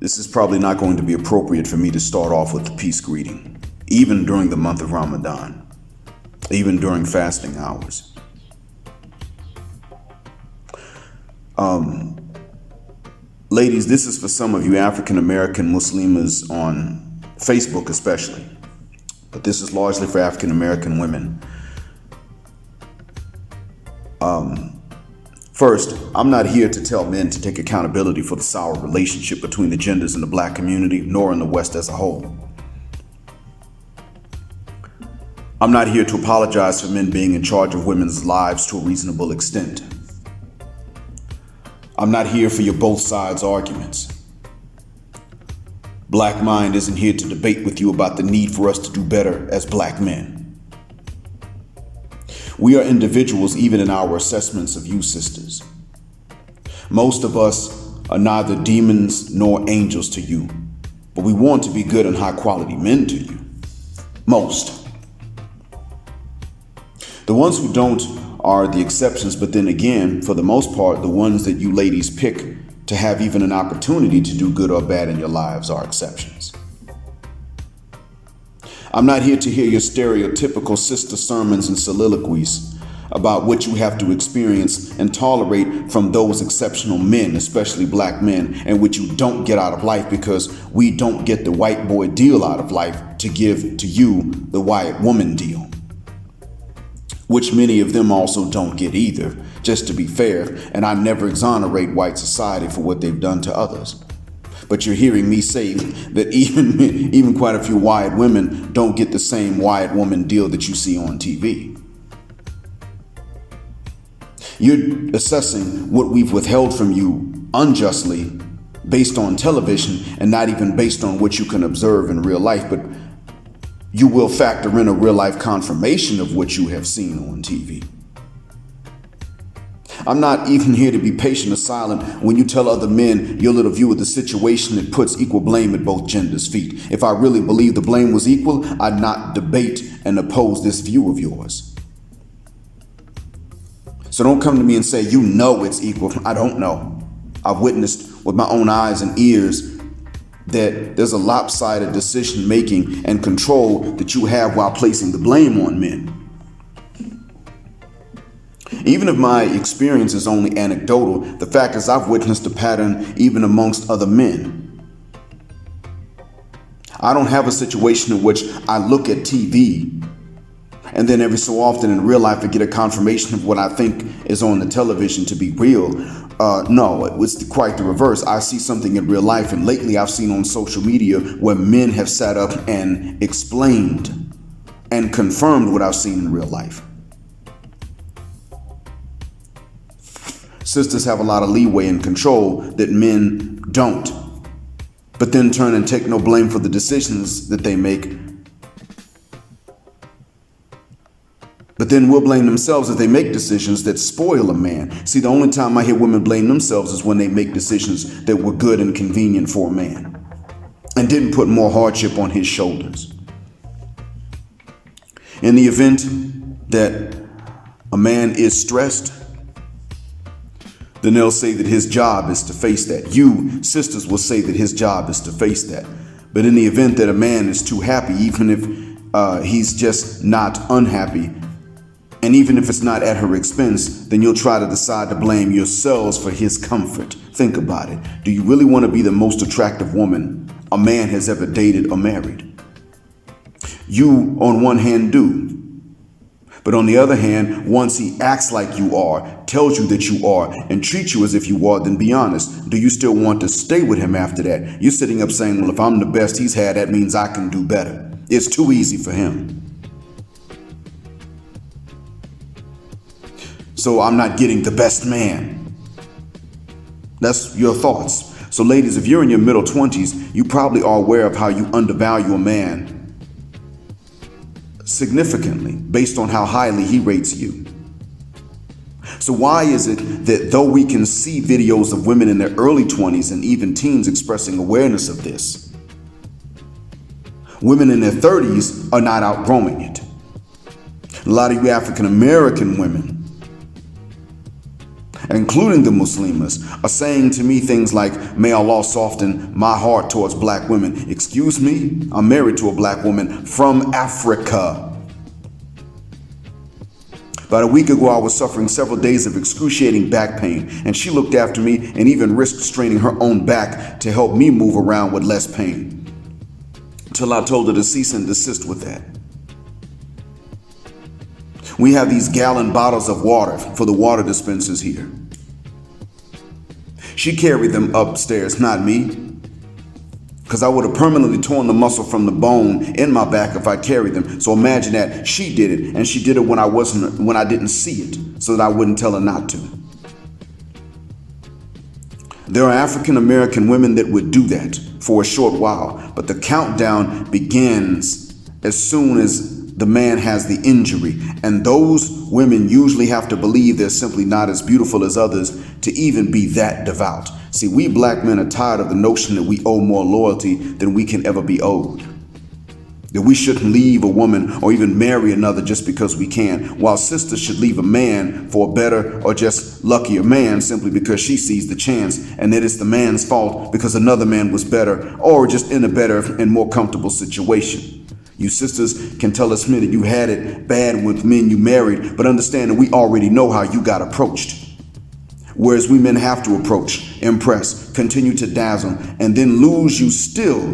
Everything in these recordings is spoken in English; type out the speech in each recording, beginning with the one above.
This is probably not going to be appropriate for me to start off with the peace greeting, even during the month of Ramadan, even during fasting hours. Ladies, this is for some of you African American Muslims on Facebook especially, but this is largely for African American women. First, I'm not here to tell men to take accountability for the sour relationship between the genders in the black community, nor in the West as a whole. I'm not here to apologize for men being in charge of women's lives to a reasonable extent. I'm not here for your both sides arguments. Black Mind isn't here to debate with you about the need for us to do better as black men. We are individuals even in our assessments of you, sisters. Most of us are neither demons nor angels to you, but we want to be good and high quality men to you. Most. The ones who don't are the exceptions, but then again, for the most part, the ones that you ladies pick to have even an opportunity to do good or bad in your lives are exceptions. I'm not here to hear your stereotypical sister sermons and soliloquies about what you have to experience and tolerate from those exceptional men, especially black men, and what you don't get out of life because we don't get the white boy deal out of life to give to you the white woman deal, which many of them also don't get either, just to be fair, and I never exonerate white society for what they've done to others. But you're hearing me say that even quite a few white women don't get the same white woman deal that you see on TV. You're assessing what we've withheld from you unjustly based on television and not even based on what you can observe in real life, but you will factor in a real life confirmation of what you have seen on TV. I'm not even here to be patient or silent when you tell other men your little view of the situation that puts equal blame at both genders' feet. If I really believe the blame was equal, I'd not debate and oppose this view of yours. So don't come to me and say, you know it's equal. I don't know. I've witnessed with my own eyes and ears that there's a lopsided decision making and control that you have while placing the blame on men. Even if my experience is only anecdotal, the fact is I've witnessed a pattern even amongst other men. I don't have a situation in which I look at TV and then every so often in real life I get a confirmation of what I think is on the television to be real. No, it's quite the reverse. I see something in real life, and lately I've seen on social media where men have sat up and explained and confirmed what I've seen in real life. Sisters have a lot of leeway and control that men don't, but then turn and take no blame for the decisions that they make. But then will blame themselves if they make decisions that spoil a man. See, the only time I hear women blame themselves is when they make decisions that were good and convenient for a man and didn't put more hardship on his shoulders. In the event that a man is stressed, then they'll say that his job is to face that. You, sisters, will say that his job is to face that. But in the event that a man is too happy, even if he's just not unhappy, and even if it's not at her expense, then you'll try to decide to blame yourselves for his comfort. Think about it. Do you really want to be the most attractive woman a man has ever dated or married? You, on one hand, do. But on the other hand, once he acts like you are, tells you that you are, and treats you as if you are, then be honest. Do you still want to stay with him after that? You're sitting up saying, well, if I'm the best he's had, that means I can do better. It's too easy for him. So I'm not getting the best man. That's your thoughts. So ladies, if you're in your middle 20s, you probably are aware of how you undervalue a man significantly based on how highly he rates you. So why is it that though we can see videos of women in their early 20s and even teens expressing awareness of this, women in their 30s are not outgrowing it? A lot of you African American women including the Muslimas, are saying to me things like, may Allah soften my heart towards black women. Excuse me? I'm married to a black woman from Africa. About a week ago, I was suffering several days of excruciating back pain, and she looked after me and even risked straining her own back to help me move around with less pain, until I told her to cease and desist with that. We have these gallon bottles of water for the water dispensers here. She carried them upstairs, not me, because I would have permanently torn the muscle from the bone in my back if I carried them. So imagine that she did it, and she did it when I didn't see it, so that I wouldn't tell her not to. There are African American women that would do that for a short while, but the countdown begins as soon as the man has the injury, and those women usually have to believe they're simply not as beautiful as others to even be that devout. See, we black men are tired of the notion that we owe more loyalty than we can ever be owed. That we shouldn't leave a woman or even marry another just because we can, while sisters should leave a man for a better or just luckier man simply because she sees the chance, and that it's the man's fault because another man was better or just in a better and more comfortable situation. You sisters can tell us men that you had it bad with men you married, but understand that we already know how you got approached. Whereas we men have to approach, impress, continue to dazzle, and then lose you still,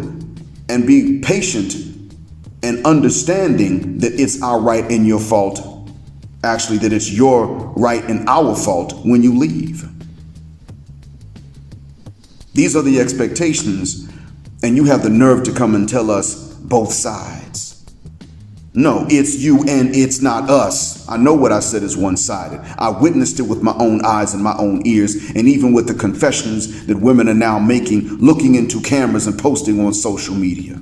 and be patient and understanding that it's our right and your fault. Actually, that it's your right and our fault when you leave. These are the expectations, and you have the nerve to come and tell us both sides. No, it's you and it's not us. I know what I said is one-sided. I witnessed it with my own eyes and my own ears, and even with the confessions that women are now making, looking into cameras and posting on social media.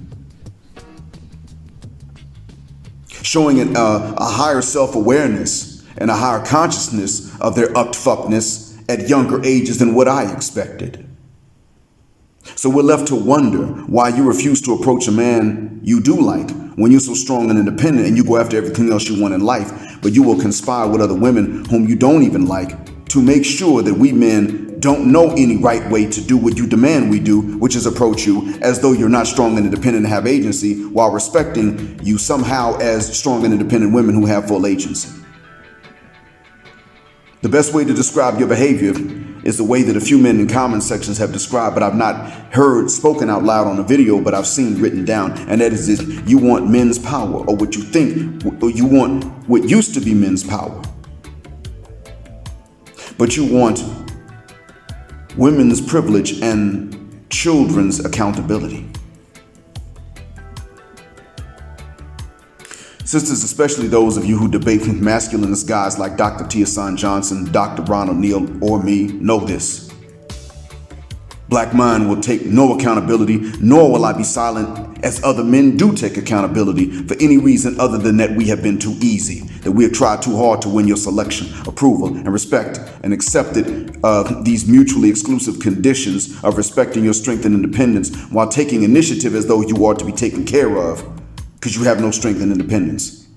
Showing a higher self-awareness and a higher consciousness of their up-fuckness at younger ages than what I expected. So we're left to wonder why you refuse to approach a man you do like when you're so strong and independent, and you go after everything else you want in life, but you will conspire with other women whom you don't even like to make sure that we men don't know any right way to do what you demand we do, which is approach you as though you're not strong and independent and have agency, while respecting you somehow as strong and independent women who have full agency. The best way to describe your behavior is the way that a few men in comment sections have described, but I've not heard spoken out loud on a video, but I've seen written down. And that is this: you want men's power, or what you think, or you want what used to be men's power. But you want women's privilege and children's accountability. Sisters, especially those of you who debate with masculinist guys like Dr. T. Johnson, Dr. Ronald Neal, or me, know this. Black mind will take no accountability, nor will I be silent as other men do take accountability for any reason other than that we have been too easy, that we have tried too hard to win your selection, approval, and respect, and accepted these mutually exclusive conditions of respecting your strength and independence while taking initiative as though you are to be taken care of, because you have no strength and independence,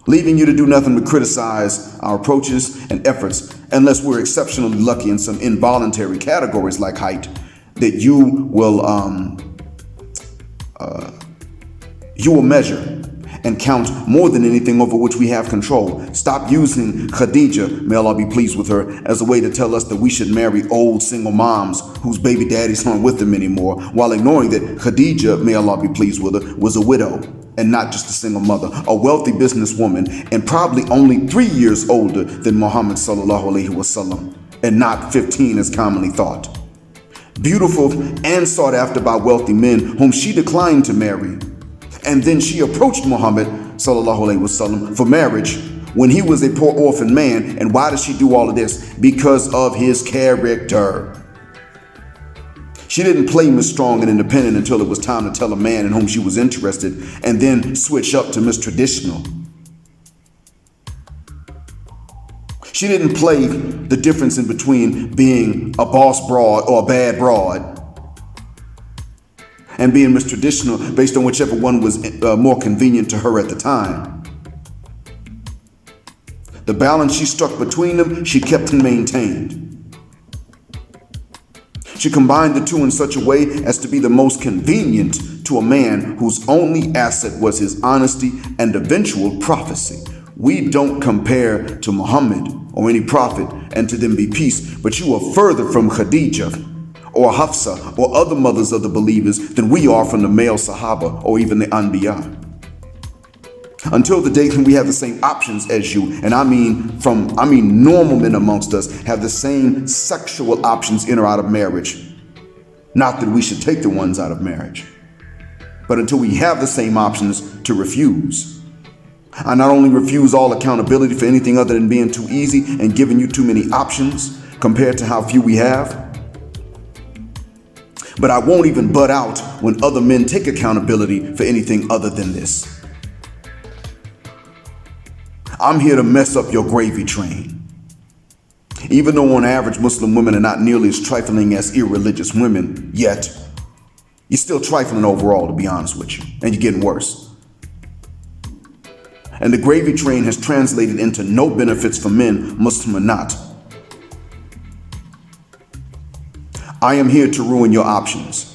leaving you to do nothing but criticize our approaches and efforts, unless we're exceptionally lucky in some involuntary categories like height, that you will measure and count more than anything over which we have control. Stop using Khadija, may Allah be pleased with her, as a way to tell us that we should marry old single moms whose baby daddies aren't with them anymore, while ignoring that Khadija, may Allah be pleased with her, was a widow and not just a single mother, a wealthy businesswoman, and probably only 3 years older than Muhammad sallallahu alaihi wasallam, and not 15 as commonly thought. Beautiful and sought after by wealthy men whom she declined to marry. And then she approached Muhammad sallallahu alaihi wasallam for marriage when he was a poor orphan man. And why does she do all of this? Because of his character. She didn't play Miss Strong and Independent until it was time to tell a man in whom she was interested, and then switch up to Miss Traditional. She didn't play the difference in between being a boss broad or a bad broad and being Miss Traditional based on whichever one was more convenient to her at the time. The balance she struck between them, she kept and maintained. She combined the two in such a way as to be the most convenient to a man whose only asset was his honesty and eventual prophecy. We don't compare to Muhammad or any prophet, and to them be peace, but you are further from Khadijah or Hafsa or other mothers of the believers than we are from the male Sahaba or even the Anbiya. Until the day when we have the same options as you, and I mean normal men amongst us have the same sexual options in or out of marriage. Not that we should take the ones out of marriage, but until we have the same options to refuse. I not only refuse all accountability for anything other than being too easy and giving you too many options compared to how few we have, but I won't even butt out when other men take accountability for anything other than this. I'm here to mess up your gravy train. Even though on average Muslim women are not nearly as trifling as irreligious women yet, you're still trifling overall, to be honest with you, and you're getting worse. And the gravy train has translated into no benefits for men, Muslim or not. I am here to ruin your options.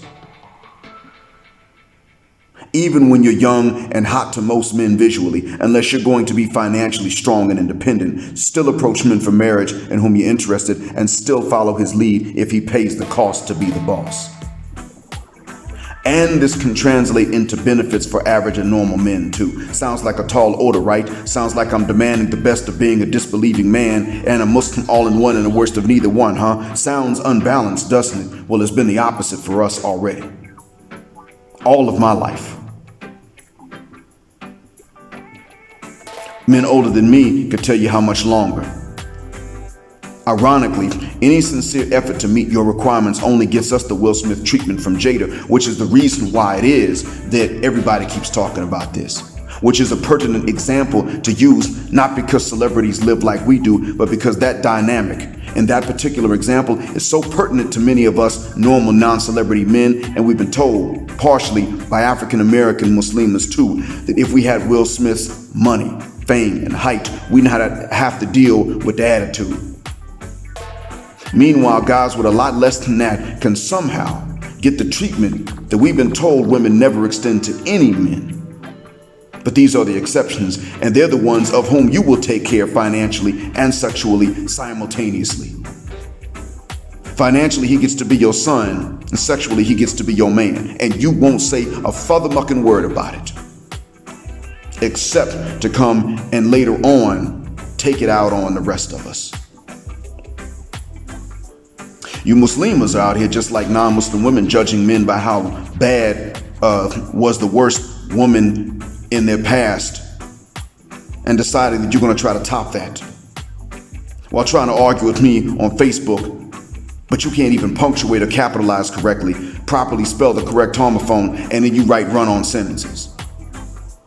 Even when you're young and hot to most men visually, unless you're going to be financially strong and independent, still approach men for marriage in whom you're interested and still follow his lead if he pays the cost to be the boss. And this can translate into benefits for average and normal men too. Sounds like a tall order, right? Sounds like I'm demanding the best of being a disbelieving man and a Muslim all in one and the worst of neither one, huh? Sounds unbalanced, doesn't it? Well, it's been the opposite for us already. All of my life. Men older than me could tell you how much longer. Ironically, any sincere effort to meet your requirements only gets us the Will Smith treatment from Jada, which is the reason why it is that everybody keeps talking about this, which is a pertinent example to use, not because celebrities live like we do, but because that dynamic and that particular example is so pertinent to many of us normal non-celebrity men, and we've been told, partially by African-American Muslims too, that if we had Will Smith's money, fame, and height, we not have to deal with the attitude. Meanwhile, guys with a lot less than that can somehow get the treatment that we've been told women never extend to any men. But these are the exceptions, and they're the ones of whom you will take care financially and sexually simultaneously. Financially, he gets to be your son, and sexually, he gets to be your man, and you won't say a further-mucking word about it, except to come and later on take it out on the rest of us. You Muslims are out here just like non-Muslim women, judging men by how bad was the worst woman in their past and deciding that you're going to try to top that while trying to argue with me on Facebook, but you can't even punctuate or capitalize correctly, properly spell the correct homophone, and then you write run-on sentences.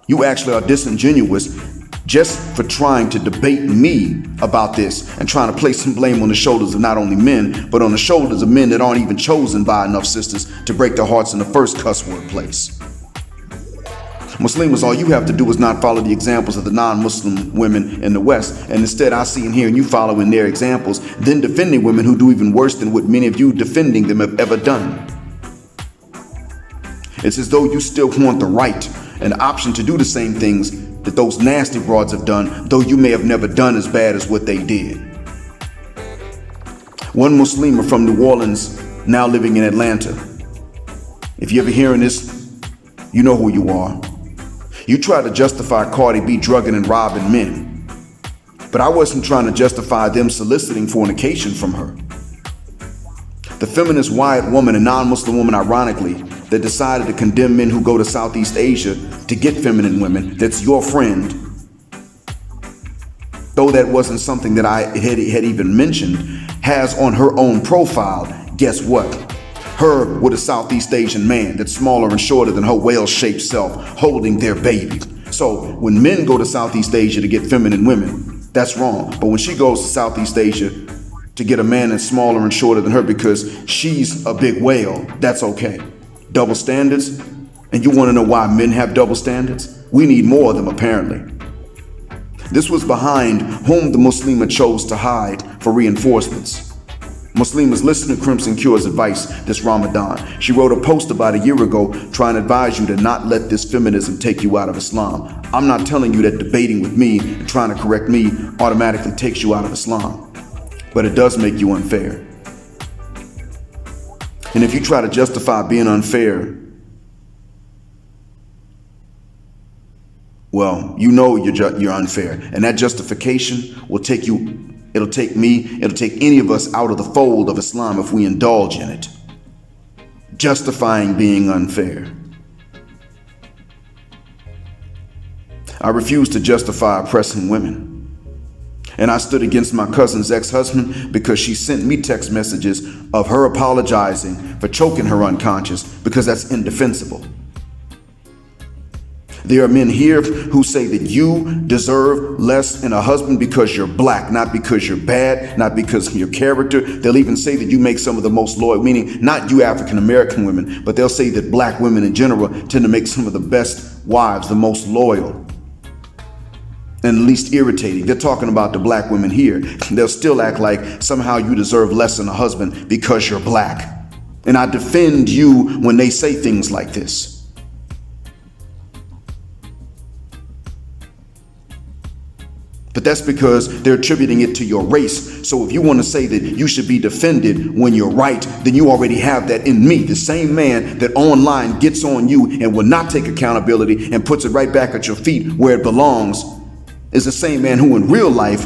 You actually are disingenuous just for trying to debate me about this and trying to place some blame on the shoulders of not only men, but on the shoulders of men that aren't even chosen by enough sisters to break their hearts in the first cuss word place. Muslims, all you have to do is not follow the examples of the non-Muslim women in the West, and instead I see and hear you following their examples, then defending women who do even worse than what many of you defending them have ever done. It's as though you still want the right and the option to do the same things that those nasty broads have done, though you may have never done as bad as what they did. One Muslim from New Orleans, now living in Atlanta. If you're ever hearing this, you know who you are. You try to justify Cardi B drugging and robbing men, but I wasn't trying to justify them soliciting fornication from her. The feminist white woman, a non-Muslim woman, ironically, that decided to condemn men who go to Southeast Asia to get feminine women, that's your friend. Though that wasn't something that I had even mentioned, has on her own profile, guess what? Her with a Southeast Asian man that's smaller and shorter than her whale-shaped self, holding their baby. So when men go to Southeast Asia to get feminine women, that's wrong. But when she goes to Southeast Asia to get a man that's smaller and shorter than her because she's a big whale, that's okay. Double standards? And you want to know why men have double standards? We need more of them, apparently. This was behind whom the Muslima chose to hide for reinforcements. Muslimas, listen to Crimson Cure's advice this Ramadan. She wrote a post about a year ago trying to advise you to not let this feminism take you out of Islam. I'm not telling you that debating with me and trying to correct me automatically takes you out of Islam, but it does make you unfair. And if you try to justify being unfair, well, you know you're unfair. And that justification will take you, it'll take me, it'll take any of us out of the fold of Islam if we indulge in it. Justifying being unfair. I refuse to justify oppressing women. And I stood against my cousin's ex-husband because she sent me text messages of her apologizing for choking her unconscious, because that's indefensible. There are men here who say that you deserve less in a husband because you're black, not because you're bad, not because of your character. They'll even say that you make some of the most loyal, meaning not you African American women, but they'll say that black women in general tend to make some of the best wives, the most loyal and least irritating. They're talking about the black women here. They'll still act like somehow you deserve less than a husband because you're black. And I defend you when they say things like this. But that's because they're attributing it to your race. So if you want to say that you should be defended when you're right, then you already have that in me. The same man that online gets on you and will not take accountability and puts it right back at your feet where it belongs is the same man who in real life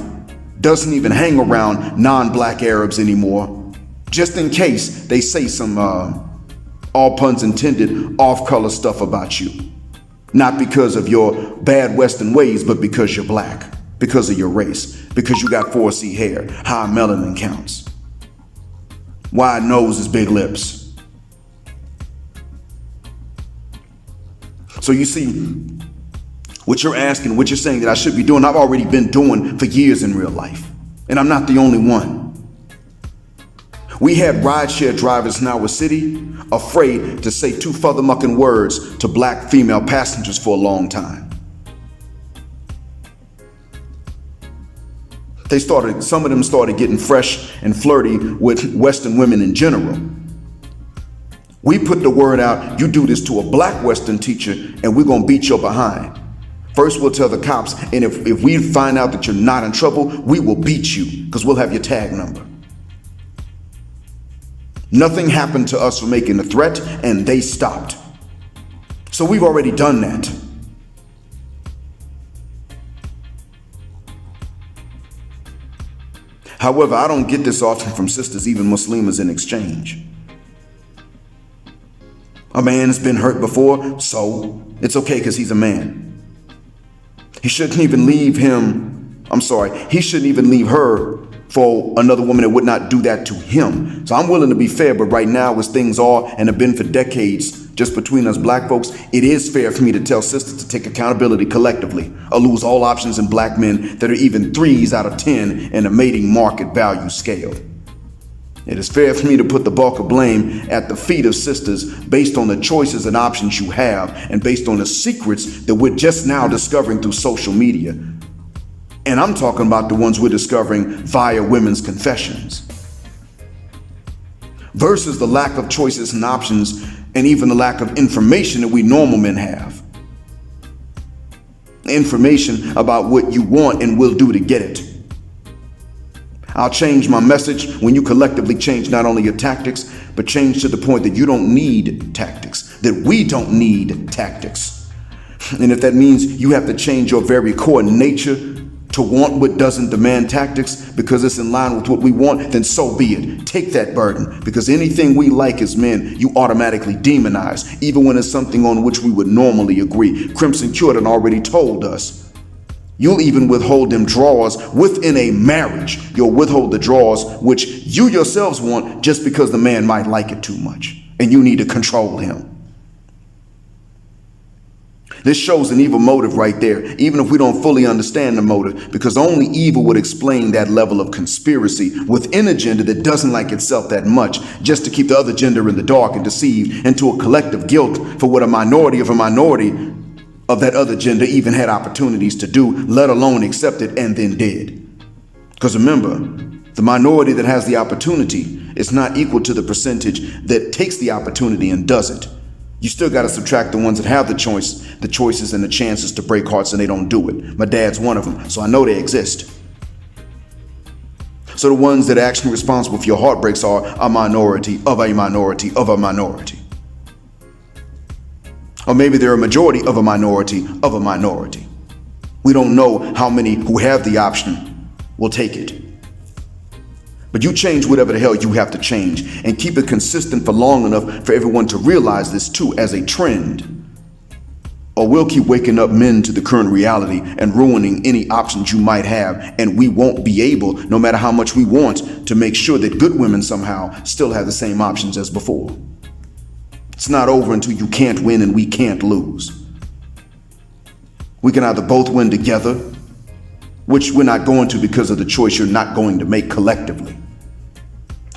doesn't even hang around non-black Arabs anymore, just in case they say some, all puns intended, off-color stuff about you. Not because of your bad Western ways, but because you're black, because of your race, because you got 4C hair, high melanin counts, wide noses, big lips. So you see, what you're asking, what you're saying that I should be doing, I've already been doing for years in real life. And I'm not the only one. We had rideshare drivers in our city afraid to say two furthermucking words to black female passengers for a long time. Some of them started getting fresh and flirty with Western women in general. We put the word out, you do this to a black Western teacher and we're gonna beat your behind. First, we'll tell the cops, and if we find out that you're not in trouble, we will beat you because we'll have your tag number. Nothing happened to us for making a threat, and they stopped. So we've already done that. However, I don't get this often from sisters, even Muslimas in exchange. A man's been hurt before, so it's okay because he's a man. He shouldn't even leave he shouldn't even leave her for another woman that would not do that to him. So I'm willing to be fair, but right now as things are and have been for decades just between us black folks, it is fair for me to tell sisters to take accountability collectively or lose all options in black men that are even 3s out of 10 in a mating market value scale. It is fair for me to put the bulk of blame at the feet of sisters based on the choices and options you have and based on the secrets that we're just now discovering through social media. And I'm talking about the ones we're discovering via women's confessions. Versus the lack of choices and options and even the lack of information that we normal men have. Information about what you want and will do to get it. I'll change my message when you collectively change not only your tactics, but change to the point that you don't need tactics, that we don't need tactics. And if that means you have to change your very core nature to want what doesn't demand tactics because it's in line with what we want, then so be it. Take that burden, because anything we like as men, you automatically demonize, even when it's something on which we would normally agree. Crimson Cure done already told us. You'll even withhold them drawers within a marriage. You'll withhold the drawers which you yourselves want just because the man might like it too much and you need to control him. This shows an evil motive right there, even if we don't fully understand the motive, because only evil would explain that level of conspiracy within a gender that doesn't like itself that much, just to keep the other gender in the dark and deceive into a collective guilt for what a minority of that other gender even had opportunities to do, let alone accept it and then did. Because remember, the minority that has the opportunity is not equal to the percentage that takes the opportunity and does it. You still got to subtract the ones that have the choices and the chances to break hearts and they don't do it. My dad's one of them, so I know they exist. So the ones that are actually responsible for your heartbreaks are a minority of a minority of a minority. Or maybe they're a majority of a minority of a minority. We don't know how many who have the option will take it. But you change whatever the hell you have to change and keep it consistent for long enough for everyone to realize this too as a trend. Or we'll keep waking up men to the current reality and ruining any options you might have, and we won't be able, no matter how much we want, to make sure that good women somehow still have the same options as before. It's not over until you can't win and we can't lose. We can either both win together, which we're not going to because of the choice you're not going to make collectively.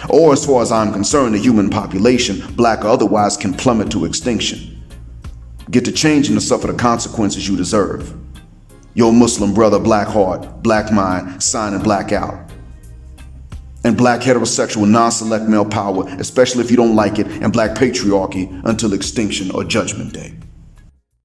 Or as far as I'm concerned, the human population, black or otherwise, can plummet to extinction. Get to changing to suffer the consequences you deserve. Your Muslim brother, black heart, black mind, signing black out. And black heterosexual non-select male power, especially if you don't like it, and black patriarchy until extinction or judgment day.